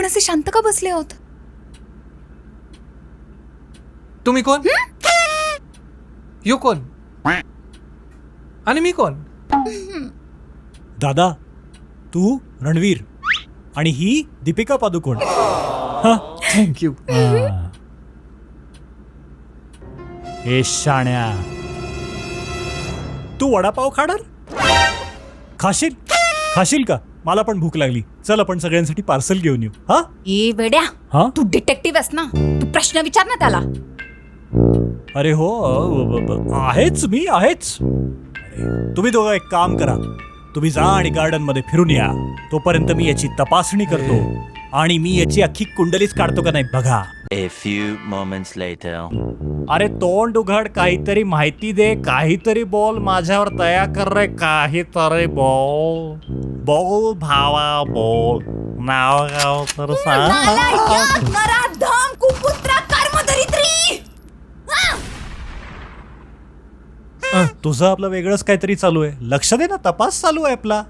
आपण असे शांत का बसले आहोत? तुम्ही कोण? यू कोण? आणि मी कोण? दादा, तू रणवीर आणि ही दीपिका पादुकोण. थँक्यू. हे शाण्या, तू वडापाव खाणार? खाशील खाशील का? मला पण भूक लागली. चल आपण सगळ्यांसाठी पार्सल घेऊन येऊ. हा ए वेड्या, हा? तू डिटेक्टिव्ह आहेस ना, तू प्रश्न विचार ना त्याला. अरे हो, आहेच मी आहेच. तुम्ही दोघं एक काम करा, तुम्ही जा आणि गार्डन मध्ये फिरून या. तोपर्यंत मी याची तपासणी करतो आणि मी याची अख्खी कुंडलीच काढतो का नाही बघा. A few moments later. अरे तोंड उघड, काहीतरी माहिती दे, काहीतरी बोल, माझ्यावर दया कर रे, काहीतरी बोल बोल भावा बोल. नाव गाव तर सांग. नालायक, नराधम, कुपुत्रा, कर्मदरिद्री. तुझं आपलं वेगळंच काहीतरी चालू आहे. लक्ष दे ना, तपास चालू आहे आपला.